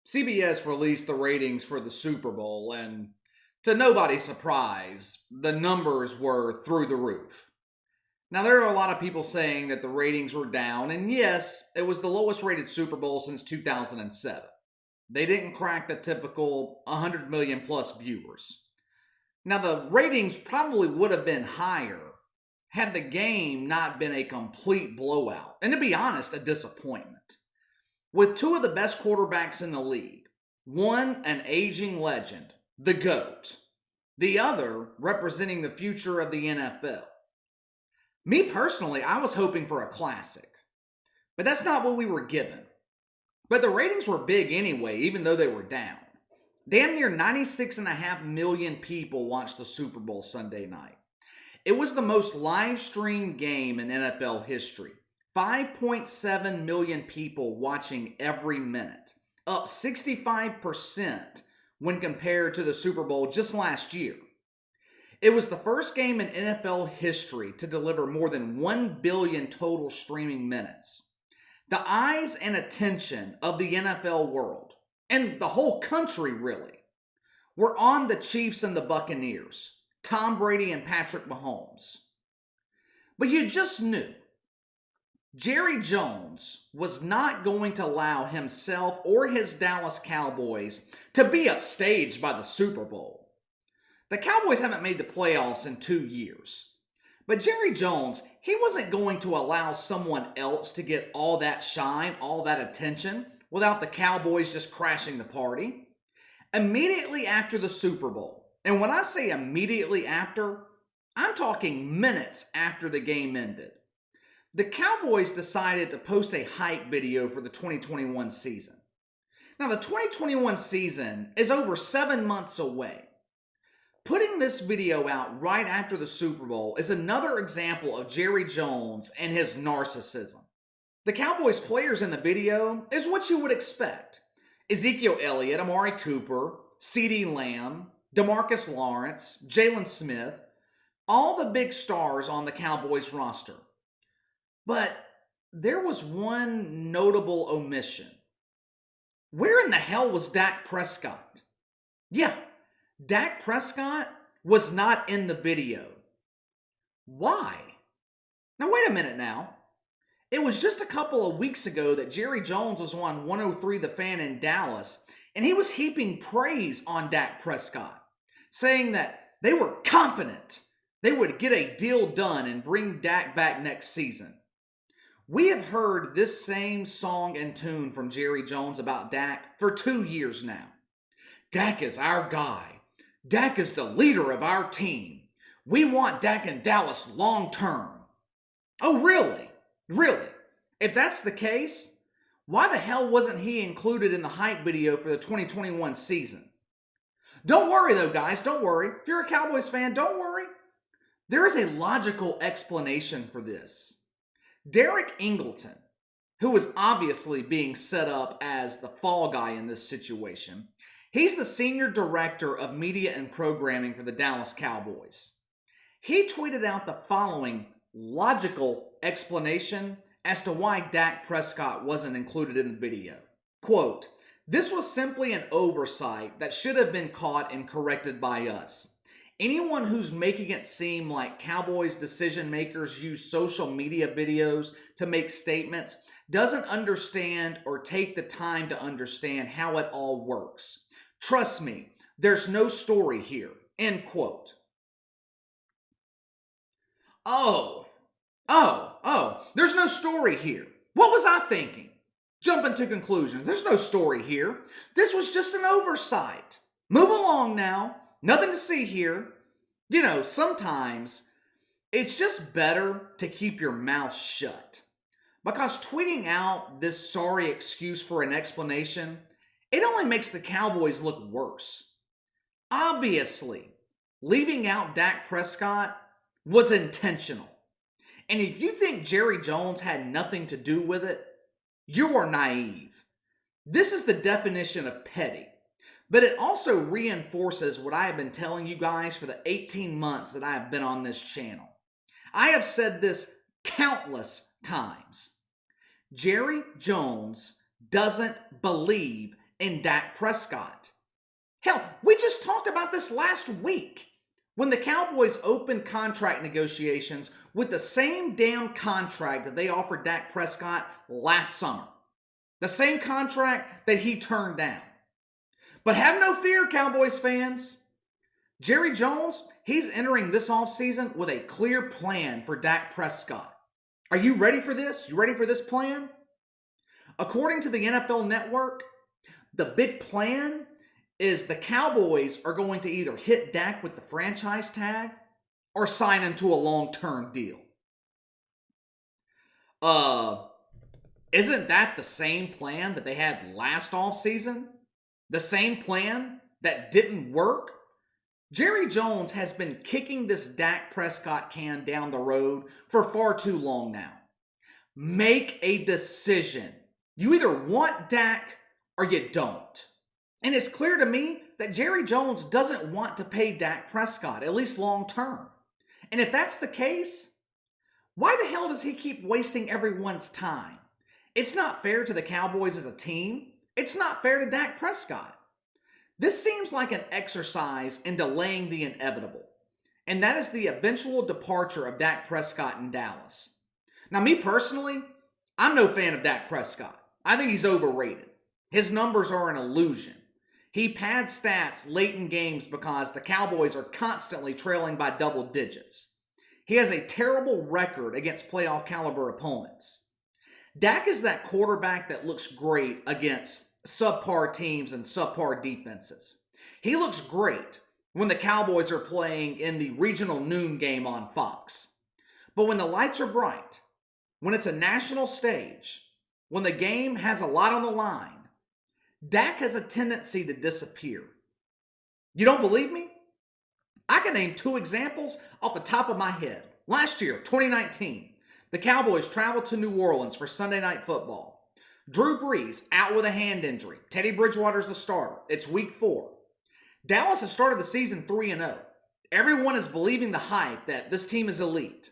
CBS released the ratings for the Super Bowl, and to nobody's surprise, the numbers were through the roof. Now, there are a lot of people saying that the ratings were down, and yes, it was the lowest rated Super Bowl since 2007. They didn't crack the typical 100 million plus viewers. Now, the ratings probably would have been higher had the game not been a complete blowout, and to be honest, a disappointment. With two of the best quarterbacks in the league, one an aging legend, the GOAT, the other representing the future of the NFL. Me personally, I was hoping for a classic, but that's not what we were given. But the ratings were big anyway, even though they were down. Damn near 96.5 million people watched the Super Bowl Sunday night. It was the most live-streamed game in NFL history. 5.7 million people watching every minute, up 65% when compared to the Super Bowl just last year. It was the first game in NFL history to deliver more than 1 billion total streaming minutes. The eyes and attention of the NFL world, and the whole country really, were on the Chiefs and the Buccaneers, Tom Brady and Patrick Mahomes. But you just knew Jerry Jones was not going to allow himself or his Dallas Cowboys to be upstaged by the Super Bowl. The Cowboys haven't made the playoffs in 2 years. But Jerry Jones, he wasn't going to allow someone else to get all that shine, all that attention, without the Cowboys just crashing the party. Immediately after the Super Bowl, and when I say immediately after, I'm talking minutes after the game ended, the Cowboys decided to post a hype video for the 2021 season. Now, the 2021 season is over 7 months away. Putting this video out right after the Super Bowl is another example of Jerry Jones and his narcissism. The Cowboys players in the video is what you would expect. Ezekiel Elliott, Amari Cooper, CeeDee Lamb, DeMarcus Lawrence, Jalen Smith, all the big stars on the Cowboys roster. But there was one notable omission. Where in the hell was Dak Prescott? Yeah, Dak Prescott was not in the video. Why? Now wait a minute now. It was just a couple of weeks ago that Jerry Jones was on 103 The Fan in Dallas, and he was heaping praise on Dak Prescott, saying that they were confident they would get a deal done and bring Dak back next season. We have heard this same song and tune from Jerry Jones about Dak for 2 years now. Dak is our guy. Dak is the leader of our team. We want Dak in Dallas long term. Oh, really? Really? If that's the case, why the hell wasn't he included in the hype video for the 2021 season? Don't worry though, guys, don't worry. If you're a Cowboys fan, don't worry. There is a logical explanation for this. Derek Ingleton, who is obviously being set up as the fall guy in this situation, he's the senior director of media and programming for the Dallas Cowboys. He tweeted out the following logical explanation as to why Dak Prescott wasn't included in the video. Quote, "This was simply an oversight that should have been caught and corrected by us. Anyone who's making it seem like Cowboys decision makers use social media videos to make statements doesn't understand or take the time to understand how it all works. Trust me, there's no story here." End quote. There's no story here. What was I thinking? Jumping to conclusions. There's no story here. This was just an oversight. Move along now. Nothing to see here. You know, sometimes it's just better to keep your mouth shut. Because tweeting out this sorry excuse for an explanation, it only makes the Cowboys look worse. Obviously, leaving out Dak Prescott was intentional. And if you think Jerry Jones had nothing to do with it, you are naive. This is the definition of petty. But it also reinforces what I have been telling you guys for the 18 months that I have been on this channel. I have said this countless times. Jerry Jones doesn't believe in Dak Prescott. Hell, we just talked about this last week when the Cowboys opened contract negotiations with the same damn contract that they offered Dak Prescott last summer. The same contract that he turned down. But have no fear, Cowboys fans. Jerry Jones, he's entering this offseason with a clear plan for Dak Prescott. Are you ready for this? You ready for this plan? According to the NFL Network, the big plan is the Cowboys are going to either hit Dak with the franchise tag or sign him to a long-term deal. Isn't that the same plan that they had last offseason? The same plan that didn't work? Jerry Jones has been kicking this Dak Prescott can down the road for far too long now. Make a decision. You either want Dak or you don't. And it's clear to me that Jerry Jones doesn't want to pay Dak Prescott, at least long term. And if that's the case, why the hell does he keep wasting everyone's time? It's not fair to the Cowboys as a team. It's not fair to Dak Prescott. This seems like an exercise in delaying the inevitable, and that is the eventual departure of Dak Prescott in Dallas. Now, me personally, I'm no fan of Dak Prescott. I think he's overrated. His numbers are an illusion. He pads stats late in games because the Cowboys are constantly trailing by double digits. He has a terrible record against playoff caliber opponents. Dak is that quarterback that looks great against subpar teams and subpar defenses. He looks great when the Cowboys are playing in the regional noon game on Fox. But when the lights are bright, when it's a national stage, when the game has a lot on the line, Dak has a tendency to disappear. You don't believe me? I can name 2 examples off the top of my head. Last year, 2019, the Cowboys traveled to New Orleans for Sunday Night Football. Drew Brees out with a hand injury. Teddy Bridgewater's the starter. It's week 4. Dallas has started the season 3-0. Everyone is believing the hype that this team is elite.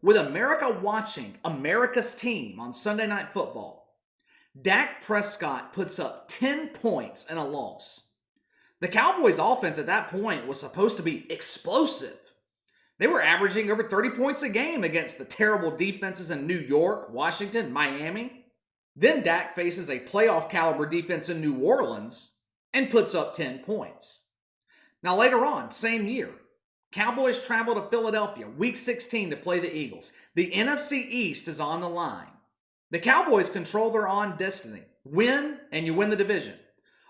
With America watching America's team on Sunday Night Football, Dak Prescott puts up 10 points in a loss. The Cowboys' offense at that point was supposed to be explosive. They were averaging over 30 points a game against the terrible defenses in New York, Washington, Miami. Then Dak faces a playoff caliber defense in New Orleans and puts up 10 points. Now later on, same year, Cowboys travel to Philadelphia, week 16 to play the Eagles. The NFC East is on the line. The Cowboys control their own destiny. Win, and you win the division.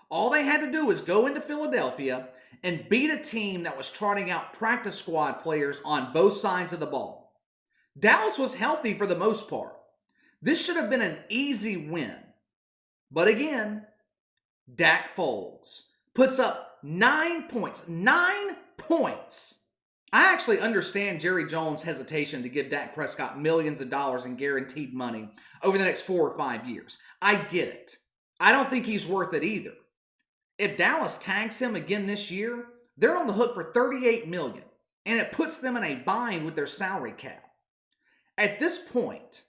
All they had to do was go into Philadelphia and beat a team that was trotting out practice squad players on both sides of the ball. Dallas was healthy for the most part. This should have been an easy win. But again, Dak folds. Puts up 9 points. 9 points! I actually understand Jerry Jones' hesitation to give Dak Prescott millions of dollars in guaranteed money over the next 4 or 5 years. I get it. I don't think he's worth it either. If Dallas tags him again this year, they're on the hook for $38 million, and it puts them in a bind with their salary cap. At this point,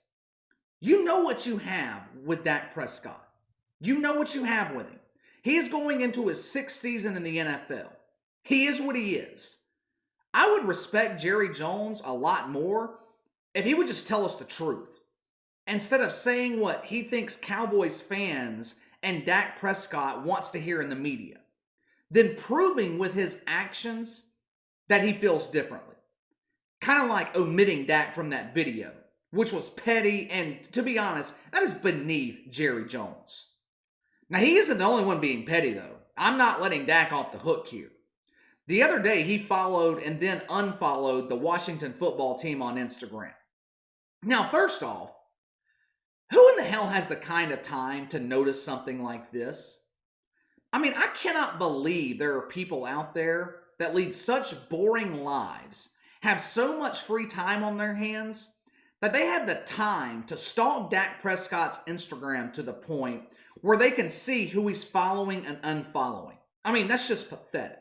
you know what you have with Dak Prescott. You know what you have with him. He is going into his 6th season in the NFL. He is what he is. I would respect Jerry Jones a lot more if he would just tell us the truth, instead of saying what he thinks Cowboys fans and Dak Prescott wants to hear in the media, then proving with his actions that he feels differently. Kind of like omitting Dak from that video, which was petty, and to be honest, that is beneath Jerry Jones. Now, he isn't the only one being petty, though. I'm not letting Dak off the hook here. The other day, he followed and then unfollowed the Washington football team on Instagram. Now, first off, who in the hell has the kind of time to notice something like this? I mean, I cannot believe there are people out there that lead such boring lives, have so much free time on their hands, that they had the time to stalk Dak Prescott's Instagram to the point where they can see who he's following and unfollowing. I mean, that's just pathetic.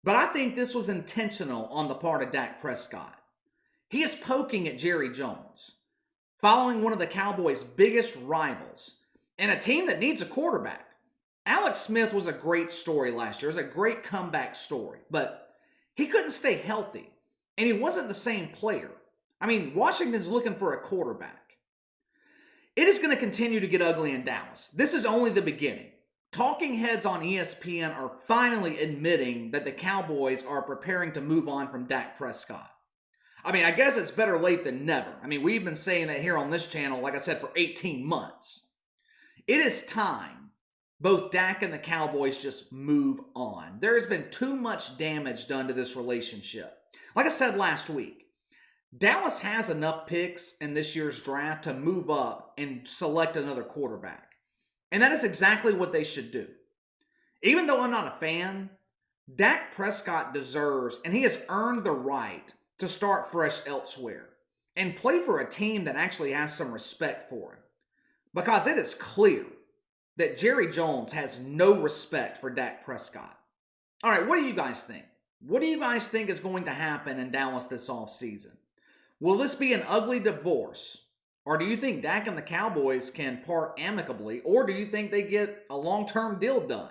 But I think this was intentional on the part of Dak Prescott. He is poking at Jerry Jones, following one of the Cowboys' biggest rivals, and a team that needs a quarterback. Alex Smith was a great story last year. It was a great comeback story, but he couldn't stay healthy, and he wasn't the same player. I mean, Washington's looking for a quarterback. It is going to continue to get ugly in Dallas. This is only the beginning. Talking heads on ESPN are finally admitting that the Cowboys are preparing to move on from Dak Prescott. I mean, I guess it's better late than never. I mean, we've been saying that here on this channel, like I said, for 18 months. It is time both Dak and the Cowboys just move on. There has been too much damage done to this relationship. Like I said last week, Dallas has enough picks in this year's draft to move up and select another quarterback. And that is exactly what they should do. Even though I'm not a fan, Dak Prescott deserves, and he has earned the right to start fresh elsewhere and play for a team that actually has some respect for him. Because it is clear that Jerry Jones has no respect for Dak Prescott. All right, what do you guys think? What do you guys think is going to happen in Dallas this offseason? Will this be an ugly divorce? Or do you think Dak and the Cowboys can part amicably? Or do you think they get a long-term deal done?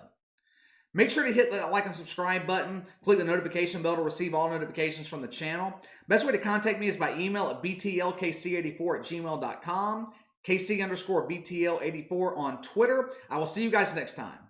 Make sure to hit that like and subscribe button. Click the notification bell to receive all notifications from the channel. Best way to contact me is by email at btlkc84@gmail.com. KC_BTL84 on Twitter. I will see you guys next time.